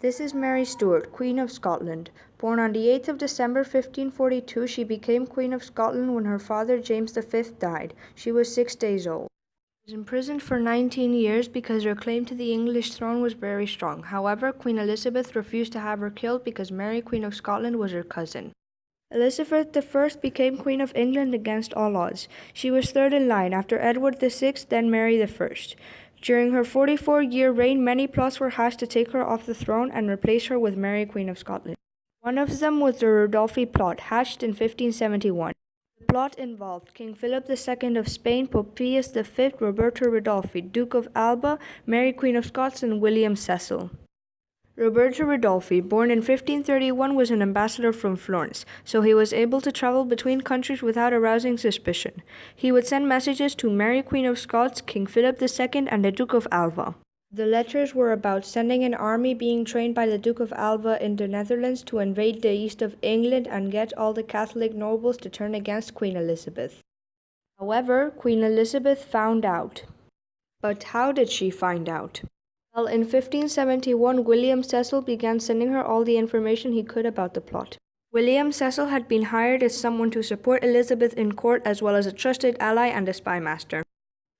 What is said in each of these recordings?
This is Mary Stuart, Queen of Scotland. Born on the 8th of December 1542, she became Queen of Scotland when her father James V died. She was 6 days old. She was imprisoned for 19 years because her claim to the English throne was very strong. However, Queen Elizabeth refused to have her killed because Mary, Queen of Scotland, was her cousin. Elizabeth I became Queen of England against all odds. She was third in line after Edward VI, then Mary I. During her 44-year reign, many plots were hatched to take her off the throne and replace her with Mary, Queen of Scotland. One of them was the Ridolfi plot, hatched in 1571. The plot involved King Philip II of Spain, Pope Pius V, Roberto Ridolfi, Duke of Alba, Mary, Queen of Scots, and William Cecil. Roberto Ridolfi, born in 1531, was an ambassador from Florence, so he was able to travel between countries without arousing suspicion. He would send messages to Mary, Queen of Scots, King Philip II, and the Duke of Alva. The letters were about sending an army being trained by the Duke of Alva in the Netherlands to invade the east of England and get all the Catholic nobles to turn against Queen Elizabeth. However, Queen Elizabeth found out. But how did she find out? Well, in 1571, William Cecil began sending her all the information he could about the plot. William Cecil had been hired as someone to support Elizabeth in court, as well as a trusted ally and a spy master.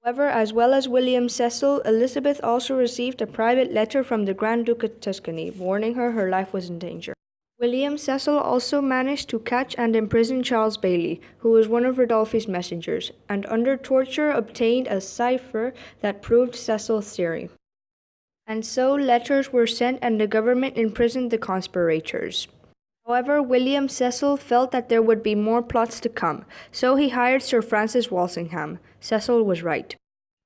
However, as well as William Cecil, Elizabeth also received a private letter from the Grand Duke of Tuscany, warning her life was in danger. William Cecil also managed to catch and imprison Charles Bailey, who was one of Ridolfi's messengers, and under torture obtained a cipher that proved Cecil's theory. And so letters were sent and the government imprisoned the conspirators. However, William Cecil felt that there would be more plots to come, so he hired Sir Francis Walsingham. Cecil was right.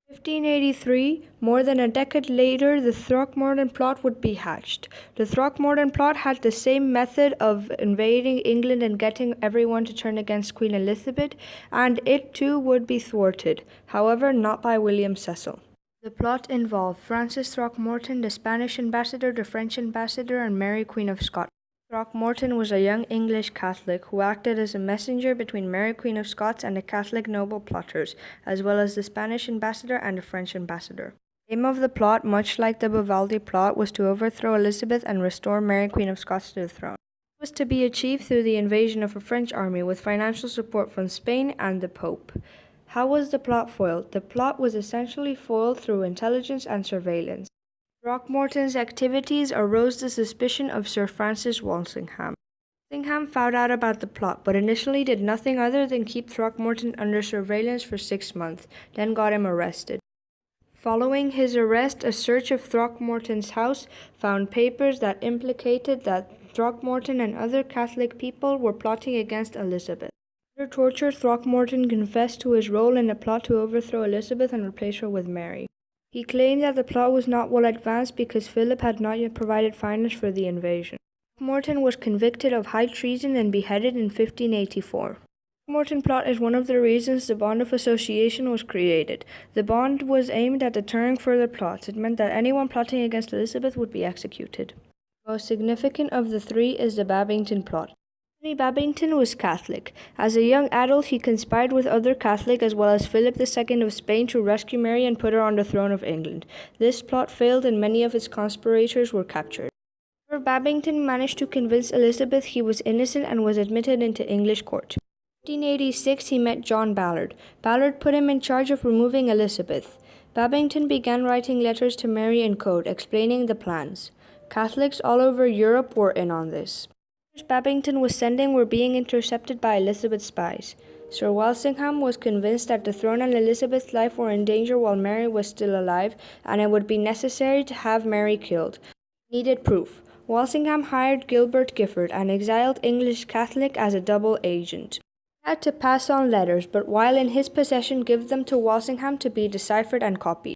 In 1583, more than a decade later, the Throckmorton plot would be hatched. The Throckmorton plot had the same method of invading England and getting everyone to turn against Queen Elizabeth, and it too would be thwarted, however not by William Cecil. The plot involved Francis Throckmorton, the Spanish ambassador, the French ambassador, and Mary, Queen of Scots. Throckmorton was a young English Catholic who acted as a messenger between Mary, Queen of Scots, and the Catholic noble plotters, as well as the Spanish ambassador and the French ambassador. The aim of the plot, much like the Vivaldi plot, was to overthrow Elizabeth and restore Mary, Queen of Scots, to the throne. It was to be achieved through the invasion of a French army with financial support from Spain and the Pope. How was the plot foiled? The plot was essentially foiled through intelligence and surveillance. Throckmorton's activities aroused the suspicion of Sir Francis Walsingham. Walsingham found out about the plot, but initially did nothing other than keep Throckmorton under surveillance for 6 months, then got him arrested. Following his arrest, a search of Throckmorton's house found papers that implicated that Throckmorton and other Catholic people were plotting against Elizabeth. Under torture, Throckmorton confessed to his role in the plot to overthrow Elizabeth and replace her with Mary. He claimed that the plot was not well advanced because Philip had not yet provided finance for the invasion. Throckmorton was convicted of high treason and beheaded in 1584. The Throckmorton plot is one of the reasons the Bond of Association was created. The bond was aimed at deterring further plots. It meant that anyone plotting against Elizabeth would be executed. The most significant of the three is the Babington plot. Anthony Babington was Catholic. As a young adult, he conspired with other Catholics as well as Philip II of Spain to rescue Mary and put her on the throne of England. This plot failed and many of its conspirators were captured. However, Babington managed to convince Elizabeth he was innocent and was admitted into English court. In 1586, he met John Ballard. Ballard put him in charge of removing Elizabeth. Babington began writing letters to Mary in code, explaining the plans. Catholics all over Europe were in on this. Babington was sending were being intercepted by Elizabeth's spies. Sir Walsingham was convinced that the throne and Elizabeth's life were in danger while Mary was still alive, and it would be necessary to have Mary killed. He needed proof. Walsingham hired Gilbert Giffard, an exiled English Catholic, as a double agent. He had to pass on letters, but while in his possession give them to Walsingham to be deciphered and copied.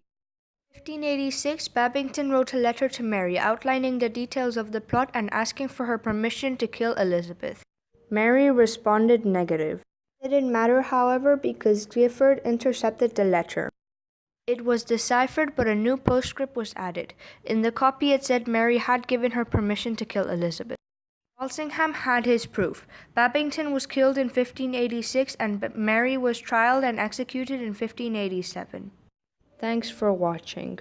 In 1586, Babington wrote a letter to Mary outlining the details of the plot and asking for her permission to kill Elizabeth. Mary responded negative. It didn't matter, however, because Giffard intercepted the letter. It was deciphered, but a new postscript was added. In the copy it said Mary had given her permission to kill Elizabeth. Walsingham had his proof. Babington was killed in 1586 and Mary was tried and executed in 1587. Thanks for watching.